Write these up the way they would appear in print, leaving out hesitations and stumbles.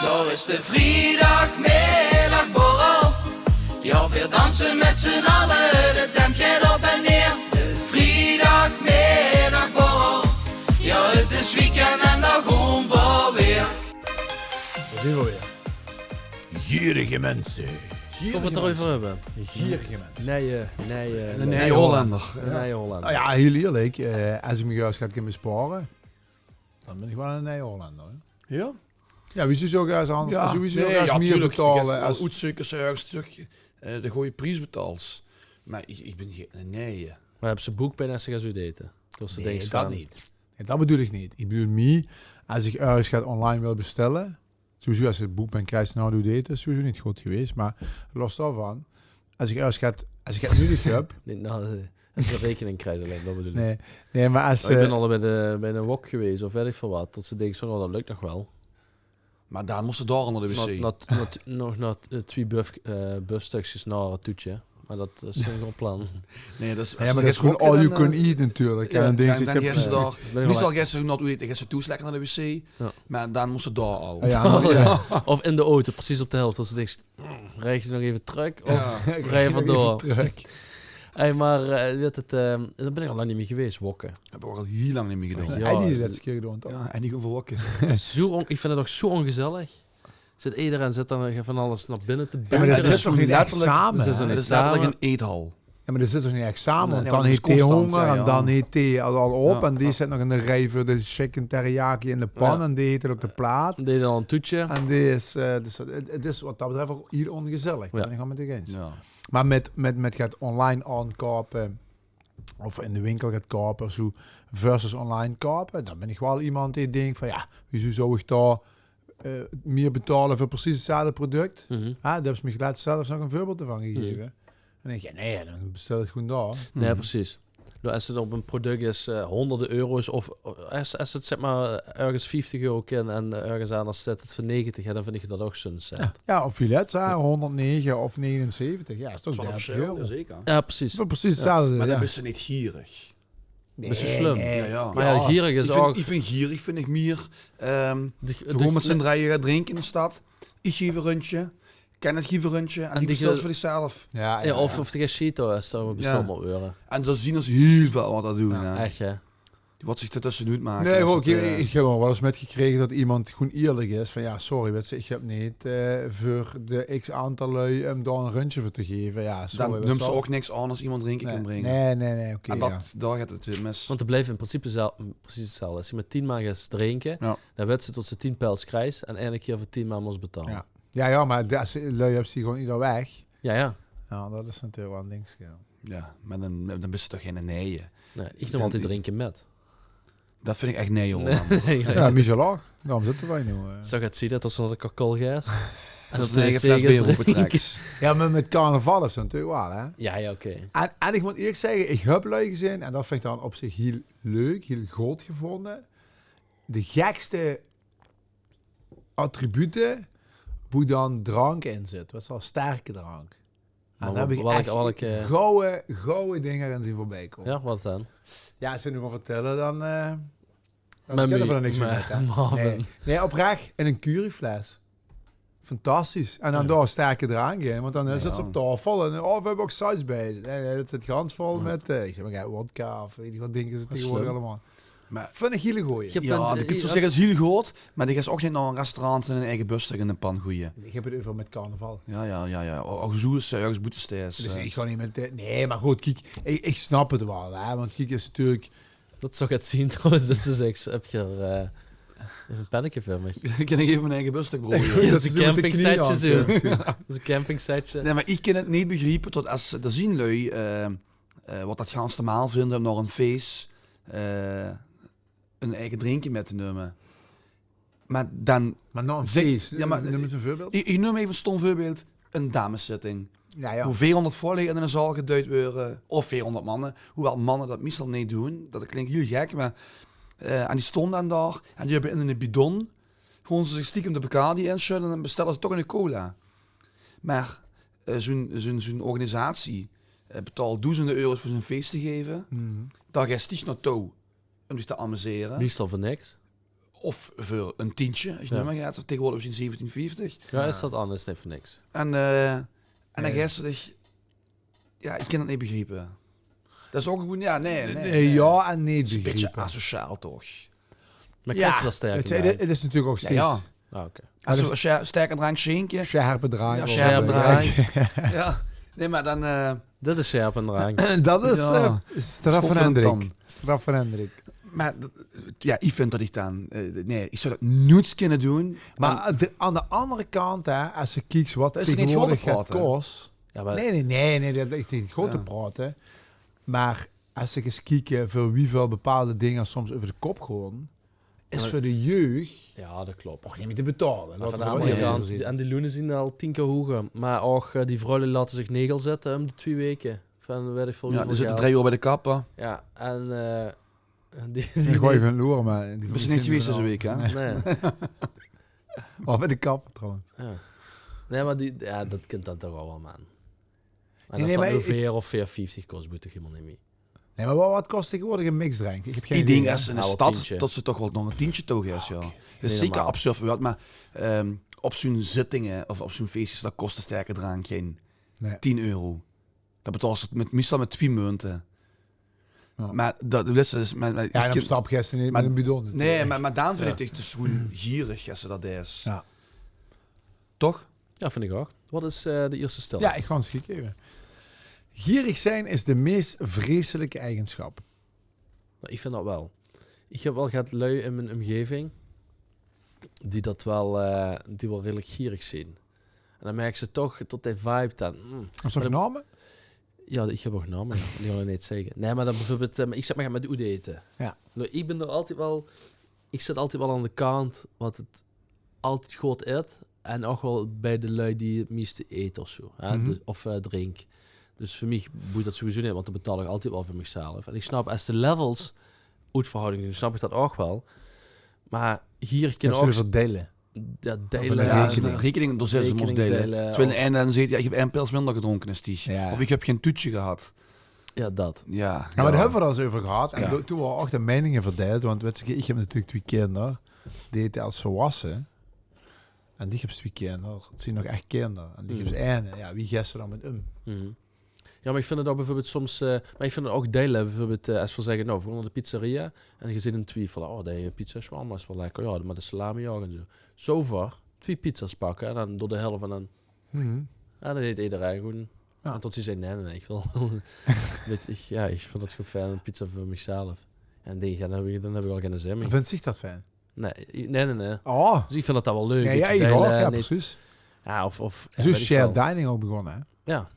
Daar is de vrijdagmiddagborrel. Ja, weer dansen met z'n allen, de tent gaat op en neer. De vrijdagmiddagborrel. Ja, het is weekend en dan gewoon voor weer. Daar zien we weer. Gierige mensen. Of we het erover hebben. Gierige mensen. Nee, Hollander. Nee, Hollander. Nou ja, heel eerlijk. Als ik mijn juist ga besparen, dan ben ik wel een Nederlander. Ja? Ja, wie zou zo graag anders? Ja, Sowieso graag meer betalen. Als uitzoekers ergens terug de goede prijs betaalt. Maar ik ben geen... Nee. Maar hebben ze boekpijn als ze gaan zo eten? Dus ze denken dat van, niet. Nee, dat bedoel ik niet. Ik bedoel me, als ik ergens ga online wil bestellen, sowieso als het boek ben krijgt nou doe eten, is sowieso niet goed geweest. Maar los daarvan, als ik ergens als ik het nodig heb. Nee, nou, als ze rekening krijgen alleen, dat bedoel ik. Nee, maar als... Ik ben al bij een wok geweest of weet ik veel wat. Tot ze denken, zo, nou, dat lukt nog wel. Maar daar moesten door onder de wc. Nog 2 busstukjes naar het toetje. Maar dat is een plan. Nee, dat is... Ja, maar dat is gewoon all you can eat natuurlijk. Ja, en dan dan denk gaan ze daar... Ben Meestal gaan ze nog eten, gaan ze toeslekken naar de wc. Ja. Maar dan moesten daar al. Ja, Of in de auto, precies op de helft. Als ze denkt, rijd je nog even terug of rij je vandoor. Hey, maar weet het, daar ben ik al lang niet meer geweest, wokken. Heb ik ook al heel lang niet meer gedaan. Ja. Hij die de laatste keer gedaan, toch? Ja, en die gewoon wokken. Ik vind het ook zo ongezellig. Iedereen zit dan van alles naar binnen te Ja, bunkeren. maar dat is toch niet echt samen? Ze zijn Het niet is letterlijk samen. een eethal. Ja, maar dat zit toch niet echt samen? Want Nee, dan maar heet dat is thee constant, honger ja. en dan heet thee al op. Ja. En die zit nog in de rij voor de chicken teriyaki in de pan. Ja. En die heet het op de plaat. Deed dan een toetje. En die is, dus het is wat dat betreft ook hier ongezellig. Ja. Dat ben ik wel met je eens. Ja. Maar met gaat online aankopen of in de winkel gaat kopen of zo versus online kopen, dan ben ik wel iemand die denkt van ja, wieso zou ik daar meer betalen voor precies hetzelfde product? Mhm. Daar hebben ze me laatst zelfs nog een voorbeeld ervan gegeven. En dan denk je, nee, dan bestel het gewoon daar. Nee, precies. Nou, als het op een product is honderden euro's of als het zeg maar ergens 50 euro kan en ergens anders zet het voor 90, ja, dan vind ik dat ook zo'n set. Ja, of filet, 109 of 79. Ja, is toch Dat is wel 30 verschil, euro. ja, zeker. Ja, precies. Voor precies hetzelfde. Maar ja. dan ben je niet gierig. Nee, dat is slim. Ja. Maar ja, gierig is ook... Ik vind gierig, vind ik meer... de- gewoon met z'n drieën gaan drinken in de stad. Ik geef een rondje. Ken het geef een rondje. En die die bestelt ge- voor zichzelf. Ja, of de Gashito is, dan bestel maar euren. En dan zien ze heel veel wat dat doen. Ja, hè. Echt, ja. Wat zich ertussenuit maken. Nee, als ook, het, ik heb wel eens met gekregen dat iemand gewoon eerlijk is. Van ja, sorry, weet je, ik heb niet voor de x aantal lui daar een rondje voor te geven. Ja, sorry. dan weet neemt je ze wel. ook niks aan als iemand drinken kan brengen. Nee, oké. En ja. daar gaat het mis. Want het blijft in principe precies hetzelfde. Als je met 10 man gaat drinken, Ja. dan weet ze tot ze 10 pijls krijgt en elke keer voor 10 man moest betalen. Ja, maar als lui hebt die gewoon ieder weg. Ja. Ja, dat is natuurlijk wel een ding. Ja, maar dan ben je toch geen nee. Nee, ik noem altijd drinken met. Dat vind ik echt nee, hoor. Nee, Ja, Michelin. Daarom zitten wij nu. Zo gaat zien dat als een kakkelgas. En Dat is dat een de fles zegers bier op het drinken. treks. Ja, maar met carnaval is het natuurlijk wel, hè. Ja, oké. En ik moet eerlijk zeggen, ik heb lui gezien, en dat vind ik dan op zich heel leuk, heel groot gevonden. De gekste attributen, hoe dan drank in zit. Wat is al sterke drank. En Maar daar heb ik welke- echt gouden dingen aan zien voorbij komen. Ja, wat dan? Ja, als ze nu maar vertellen, dan Met kennen we me- er niks meer met met. Hè? Marvin. Nee, oprecht. In een curryfles. Fantastisch. En dan daar sterke drank in. Want dan zit ze op tafel en we hebben ook saus bij. Nee, het zit gans vol met, ik zeg maar, wodka of weet je wat dingen ze tegenwoordig slim. allemaal. Maar Vind ik hele goeie. Je ja, bent- dat kun je zo als- zeggen, is heel groot. Maar die gaat ook niet naar een restaurant en een eigen bustuk in de pan gooien. Ik heb het over met carnaval. Ja. Ook zo is ergens boetestees. Dus ik ga niet met... nee, maar goed, kijk, ik snap het wel. Hè, want kijk, is natuurlijk... Dat zou ik het zien trouwens. Dus ik heb je er een pennetje voor me. Ik kan even mijn eigen bustuk broeien. Dat is Dat een is met de camping knieën setje aan. zo. Dat is een camping setje. Nee, maar ik kan het niet begrijpen tot als de zien lui wat dat ganse maal vinden om naar een feest een eigen drinkje met te nemen. Maar dan... Maar nou een Zeg- feest. ja, maar- Noem eens een voorbeeld. Ik noem even een stom voorbeeld. Een dameszitting. Ja. Hoe 400 voorliggen in een zaal geduid worden. Of 400 mannen. Hoewel mannen dat meestal niet doen. Dat klinkt heel gek, maar... en die stonden daar. En die hebben in een bidon... gewoon ze zich stiekem de Bacardi inschudden. En dan bestellen ze toch een cola. Maar zo'n organisatie... betaalt duizenden euro's voor zijn feest te geven. Mhm. Daar ga je sticht naar toe. Om zich te amuseren. Meestal voor niks. Of voor een tientje, als je Ja. nummer gaat. Tegenwoordig misschien 1750. Ja, is dat anders? Nee, voor niks. En dan gisteren, ja, ik kan het niet begrijpen. Dat is ook goed, ja, nee. Ja en nee Het is een beetje begrepen. asociaal, toch? Maar Ja, Chris is sterk het, in het is natuurlijk ook steeds... Ja. Ah, oké. Als je sterke drank schenken. Scherpe drank. Ja, of- scherpe drank. Ja. Nee, maar dan... Dit is scherp en drank. Dat is Ja. straf van Schoffelen Hendrik. dan. Straf van Hendrik. Maar ja, ik vind dat ik dan... nee, ik zou dat nooit kunnen doen. Maar aan de andere kant, hè, als je kijkt wat Dat is niet tegenwoordig grote het praten. kost... Ja, maar Nee, dat ligt niet grote Ja. praten. Maar als ik eens kijk voor wie veel bepaalde dingen soms over de kop gaan, is maar- voor de jeugd ja, dat klopt. nog niet meer te betalen. Maar Laten van we de wel andere eerlijk kant, zijn. en die loenen zien al 10 keer hoger. Maar ook die vrouwen laten zich negel zetten om de 2 weken. Van weet ik veel Ja, hoeveel er zitten geld. 3 uur bij de kapper. Ja, en die Die gooi je van loer, maar... We zijn niet geweest deze week, hè? Nee, Of bij de kapper trouwens. ja. Nee, maar dat kind dan toch al wel, man. En Nee, als nee, dat maar nu ik- 4 of 4,50 kost, moet ik helemaal niet mee. Nee, maar wat kost tegenwoordig een mixdrank? Ik heb geen Ik idee, denk hè. als in de Nou, stad tientje. dat ze toch wel nog een tientje toch is, ja. Dat is zeker normaal. absurd wat, maar op zo'n zittingen of op zo'n feestjes, dat kost een sterke drank geen Nee. 10 euro. Dat betaalt ze meestal met 2 munten. Ja. Maar dat is... Maar, Ja, en op stap gisteren niet maar- met een bidon. nee, maar dan vind Ja. ik het dus gewoon gierig als ze dat is. Ja. Toch? Ja, vind ik ook. Wat is de eerste stelling? Ja, ik ga eens kijken. Gierig zijn is de meest vreselijke eigenschap. Nou, ik vind dat wel. Ik heb wel gehad lui in mijn omgeving die dat wel, die wel redelijk gierig zijn. En dan merk ze toch tot die vibe dan. Heb je nog namen? Ja, ik heb ook namen, ja. Die wil ik niet zeggen. Nee, maar dan bijvoorbeeld, ik zeg maar met de eten. Ja. Nou, ik ben er altijd wel, ik zit altijd wel aan de kant wat het altijd goed eet. En ook wel bij de lui die het meeste eten of zo. Hè? Mhm. Dus, of drink. Dus voor mij boeit dat sowieso niet, want dan betaal ik altijd wel voor mezelf. En ik snap, als de levels uitverhouding doen, snap ik dat ook wel. Maar hier Ik kan heb ook ze verdelen. dat Of delen. een Ja, rekening. rekening door 6 moest Rekening delen. delen, Terwijl of- en dan zit je, ik heb 1 pils minder gedronken is die. Ja. Of ik heb geen toetje gehad. Ja, dat. Ja, Ja, maar daar hebben we het al eens over gehad. En Ja. toen waren ook de meningen verdeeld. Want weet je, ik heb natuurlijk 2 kinderen. Die eten als volwassen. En die hebben 2 kinderen. Het zijn nog echt kinderen. En die hebben ze één. Ja, wie gist er dan met hem? Mhm. Ja, maar ik vind het ook bijvoorbeeld soms... maar ik vind het ook delen. Bijvoorbeeld als we zeggen, nou, we gaan naar de pizzeria. En je zit in twijfel. Oh, die pizza is wel lekker. Ja, maar de salami ook en zo. Zo ver 2 pizza's pakken. En dan door de helft en dan... Ja, dan eet iedereen gewoon. Ja. En tot ze zei, nee, ik wil... ik vind dat gewoon fijn, een pizza voor mezelf. En denk, ja, dan heb ik wel geen zin meer. Vindt zich dat fijn? Nee. Oh. Dus ik vind dat wel leuk. Ja, dat ja, je ik ook. delen Ja, en niet- precies. Ja, of Zo is shared dining ook begonnen, hè? Ja.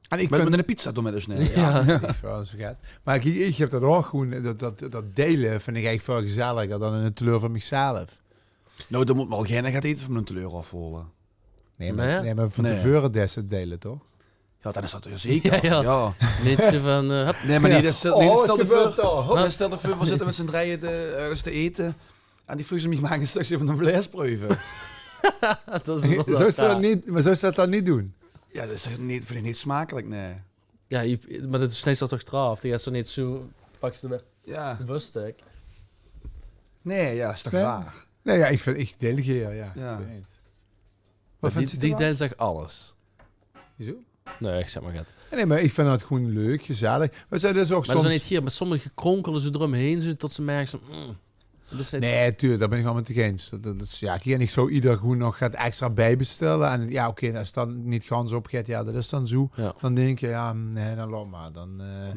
En ik Met vind... een pizza doen met dus nee. Ja. Ik vind het vergeet. Maar ik heb dat ook gewoon... Dat delen vind ik echt veel gezelliger dan een teleur van mezelf. Nou, dan moet wel geen gaat eten van een teleur afholen. Nee, Nee? maar van Nee. tevoren dessen delen, toch? Ja, dan is dat er zeker. Ja. Ja. Niet zo van... hup. Nee, maar Ja. niet, stel je voor... toch? Nee, stel je voor, we zitten met z'n drieën ergens te eten. En die vroegen ze me, maak een stukje van een vleesproeven. dat is wel Zou ze raar. dat niet, maar zou ze dat dan niet doen? Ja, dat is niet, vind ik niet smakelijk, nee. Ja, maar dat is steeds toch straf. Die gaat zo niet zo... Pak je de Ja. wurstek. Nee, ja, is toch Nee. raar? Nee, ja, ik delegeer, ja. Ja. Ik weet niet. Maar Wat vindt die ze ervan? deel zegt alles. Hoezo? Nee, ik zeg maar het. Nee, maar ik vind dat gewoon leuk, gezellig. We zijn dus ook Maar dat is soms... niet hier. Maar sommige kronkelen ze eromheen zo tot ze merken van... dat is niet- Nee, tuurlijk, daar ben ik wel met je eens. Dat is, ja, ik ken niet zo ieder gewoon nog gaat extra bijbestellen. En ja, oké, als dan niet gans opgaat, ja, dat is dan zo. Ja. Dan denk je, ja, nee, dan laat maar. Dan, Nee.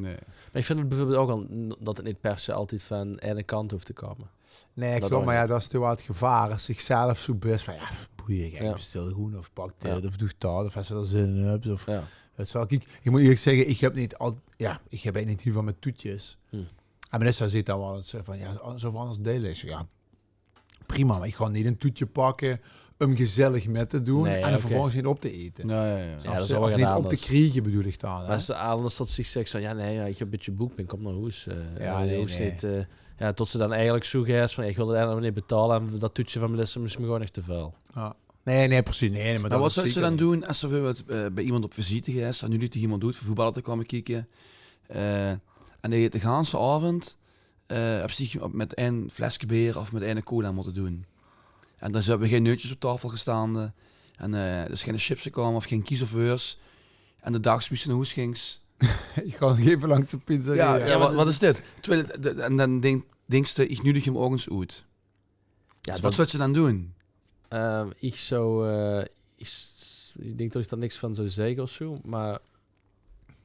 Maar ik vind het bijvoorbeeld ook al dat het niet per se altijd van de ene kant hoeft te komen. nee, ik dat geloof, ook maar ja, niet. dat is toch wel het gevaar. Als zichzelf zo best van, ja, boeien, ik Ja. bestel gewoon of pak dit, Ja. of doe dat, of als je er zin in hebt. Of, Ja. dat zal ik moet eerlijk zeggen, ik heb niet al, ja, ik heb eigenlijk niet heel veel met toetjes. Hm. En Vanessa zit dan wel eens van, ja, zo van anders delen. Ik zeg, ja, prima, maar ik ga niet een toetje pakken om gezellig met te doen Nee, en dan oké. vervolgens niet op te eten. Ja. Ja, dat is Of wel niet weer op te anders. krijgen bedoel ik dan. hè? Maar als anders dat zich zegt van... Ja, nee, ja, ik heb een beetje boekpin. Kom naar huis. Ja, nee, hoeft nee. niet, ja, tot ze dan eigenlijk zo is van... Ik wil het eigenlijk niet betalen. En dat toetje van Melissa is me gewoon echt te veel. Ja. Nee, precies. Nee, maar Maar dat wat is zou ze zeker dan niet. doen als ze bijvoorbeeld bij iemand op visite is en nu niet iemand doet voor voetballen te komen kijken en die de ganse avond op zich met een flesje bier of met een cola moeten doen. En dan hebben we geen neutjes op tafel gestaan. En dus geen chips gekomen of geen kiezelveurs. En de dag naar huis gings. Ik ga nog even langs de pizzeria. Ja, wat is dit? En dan denkst je, ik nodig hem ogens uit. Ja, Dus wat zou je dan doen? Ik denk dat ik daar niks van zou zeggen of zo, maar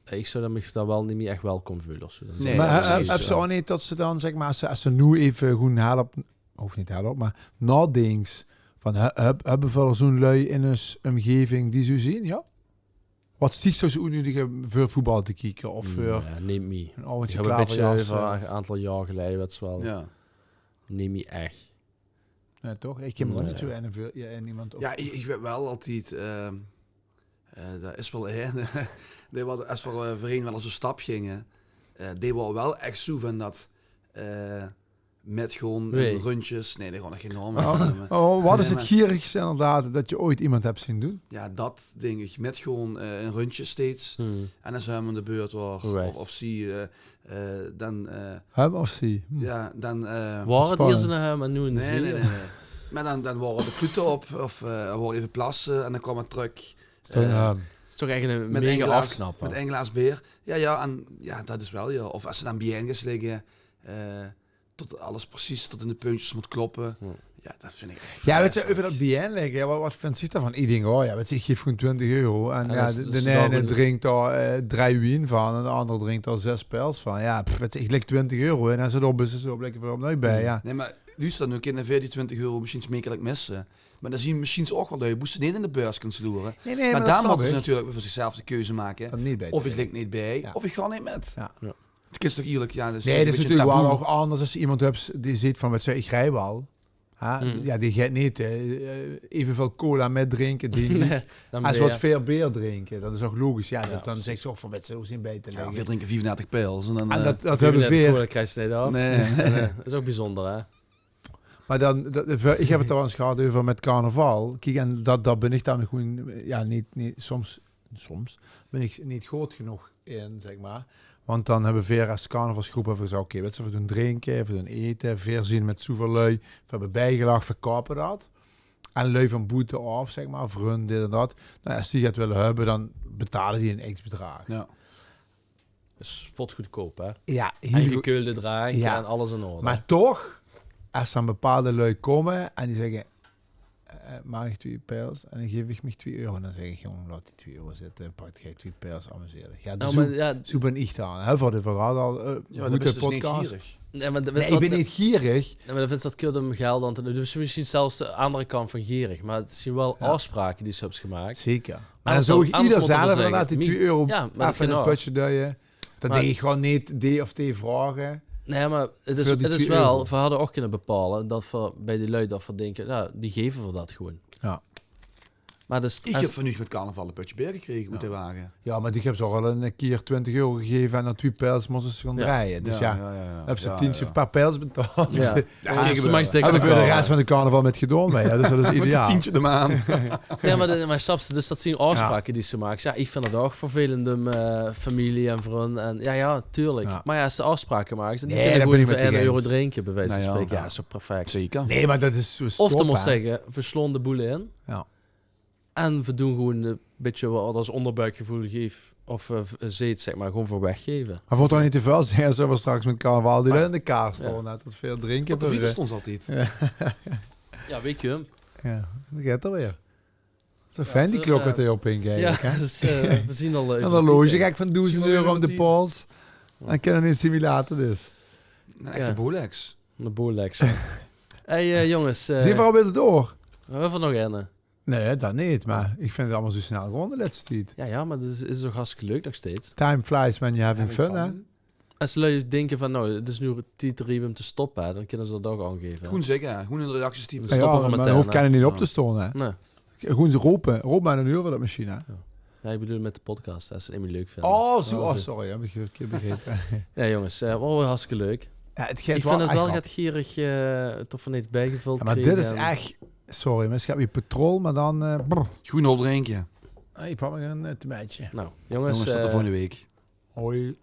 ik zou me daar wel niet meer echt welkom voelen. Of zo. Dat is Nee, wel Maar precies, heb ze ook niet dat ze dan, zeg maar, als ze nu even gewoon help, of niet help, maar nadenks van hebben we wel zo'n lui in een omgeving die zo zien, ja? Wat sticht zo onnodig voor voetbal te kijken of voor ja, neem me. een avondje Ik heb een beetje klaverjas? over een aantal jaar geleden, wat wel. Ja. Neem me echt. Ja, toch? Ik heb me Nee. niet zo en iemand op. Ja, ik weet wel altijd... dat is wel een... die wat als we voorheen wel eens een stap gingen... die waren wel echt zo van dat... met gewoon Nee. rondjes... Nee, die gewoon geen naam. Wat is Nee, het gierigste inderdaad dat je ooit iemand hebt zien doen? Ja, dat denk ik. Met gewoon een rondje steeds. En als hem aan de beurt was... Right. Of zie dan... Hem of zie? ja, dan... Waren het spannend. eerst naar hem en nu in de nee, zee? nee. Maar dan waren de kluten op. Of er waren even plassen. En dan kwam het terug. Het is toch echt een Met mega één glas- afknappen. Met één glas bier. Ja, en ja, dat is wel, ja. Of als ze dan bijeen liggen, tot alles precies tot in de puntjes moet kloppen. Ja. Ja, dat vind ik echt Ja, weet je, vreselijk. over dat BN leggen, ja, wat vindt zich daarvan? Iedereen, oh ja, weet je, ik geef gewoon 20 euro. En Ja, ja, dat is- dat is de wel ene goed. drinkt daar 3 wien van en de ander drinkt daar 6 pils van. Ja, weet je, ik leg 20 euro in en ze erop is zo lekker voor nooit bij, ja. Nee, maar nu staat nu kinderen voor die 20 euro misschien smakelijk missen. Maar dan zien we misschien ook wel dat je moesten niet in de beurs kunnen sloeren. Nee, maar daar moeten ze natuurlijk voor zichzelf de keuze maken. Dat niet bij. Of ik lig niet bij, Ja. of ik ga niet met. Ja. Ja. Het is toch eerlijk, ja. Dat is Nee, een dat is beetje natuurlijk wel taboe. nog anders als je iemand hebt die ziet van, wat zeg ik rij wel. Ja, die gaat niet evenveel cola met drinken, die niet. Dan Als ben wat je- veel bier drinken, dat is ook logisch. Ja, Ja, dan zegt ze ook van, met zo zien bij te Ja, liggen. we drinken 34 pils. En dan, En dat Of je hebben net we de weer. cola krijg je niet af. nee. Dat is ook bijzonder, hè? Maar dan, ik heb het er wel eens gehad over met carnaval. Kijk, en dat ben ik dan gewoon, ja, niet soms ben ik niet groot genoeg in, zeg maar. Want dan hebben we weer als carnavalsgroep even gezegd, oké, weet je, we doen drinken, we doen eten, veerzien met zoveel lui. We hebben bijgelag, verkopen dat. En lui van boete af, zeg maar, of run, dit en dat. Nou, als die het willen hebben, dan betalen die een x-bedrag. Ja. Dat is spotgoedkoop, hè? Ja, En heel goed. gekeulde drank Ja. en alles in orde. Maar toch, als dan bepaalde lui komen en die zeggen, mag ik 2 pils? En dan geef ik me 2 euro. En dan zeg ik, jongen, laat die 2 euro zitten en pak jij 2 pils, amuseer dich. Ja, Nou, zo, maar, ja, zo ben ik dan. Heel veel de verhaal al, Ja, maar goede dat is dus niet podcast. gierig. nee, maar Nee, ik ben niet gierig. Nee, maar dan vindt ze dat kut om geld aan te doen. Dus misschien zelfs de andere kant van gierig. Maar het zijn wel Ja. afspraken die ze hebben gemaakt. Zeker. Maar dan Anders zou dan- ik anders ieder moeten we zelf zeggen, laat die 2 euro Ja, maar dat even in kan het ook. putje duwen. Dan Maar- denk ik gewoon niet D of T vragen. Nee, maar het is, Voor die het is 2 euro. wel... We hadden ook kunnen bepalen dat we bij die lui dat we denken... Nou, die geven we dat gewoon. Ja. Maar dus... Ik heb van nu met carnaval een putje bier gekregen moeten wagen. Ja, maar die hebben ze al een keer 20 euro gegeven en dan 2 pils moesten ze gaan Ja. draaien. Dus ja, hebben ze 10 of paar pils betaald. Ja, Ja, ze maakt hebben we voor de rest van de carnaval met gedaan mee. Ja, dus dat is ideaal. Tientje de maan. Ja, maar snap je, dus dat zijn afspraken die ze maken. Ja, ik vind het ook vervelend om familie en vrienden. En ja, tuurlijk. Ja. Maar ja, als ze afspraken maken, dan Nee, kunnen daar gewoon ben ik voor met 1 je euro eens. drinken, bij wijze van Nou ja. spreken. Ja, Ja. is toch perfect. Zeker. Nee, maar dat is zo Of stop, te moet hè. zeggen, we slon de boel in. Ja. En we doen gewoon een beetje wat als onderbuikgevoel geeft. Of zeet, zeg maar, gewoon voor weggeven. Maar wordt toch niet te veel zijn, zo we straks met carnaval die Maar- in de kaart staan. Net wat veel drinken. Op de voor, fiets stond ze altijd. Ja, weet je hem. Ja, dat gaat er weer. Zo fijn die voor, klok wat hij op ingeeft. Ja, hè? dus we zien al... En dan loge ik van 1000 euro om de Simulatief. pols. Dan kunnen niet simulator dus. Een echte Ja. Bolex. Een boerlex. Hey jongens, Zie je waarom weer door? we hebben er nog een. Nee, dat niet. Maar ik vind het allemaal zo snel gewoon de laatste tijd. Ja, maar dat is toch hartstikke leuk nog steeds. Time flies when you're having fun, hè? Als lui denken van, nou, het is nu tijd om te stoppen, hè, dan kunnen ze dat ook aangeven. Gewoon zeggen, ja. Gewoon in de reacties typen. Ja, stoppen van maar meteen, dan hoeft hè? kennen niet op Ja. te staan, hè? Nee. Gewoon ze roepen. Roep maar een uur voor dat machine, hè? Ja, ik bedoel met de podcast, als ze het niet meer leuk vinden. Oh, zo. Ja, Oh, zo. sorry. Heb ik een keer begrepen. Ja, jongens, wel weer hartstikke leuk. Ja, het Ik gaat vind het wel echt gaat gierig toch van iets bijgevuld Ja, maar kregen dit is en- echt... Sorry, maar het gaat weer petrol, maar dan... brr. Gewoon op drinken. Ik pak maar een tomaatje. Nou, Jongens, jongens, tot de volgende week. Hoi.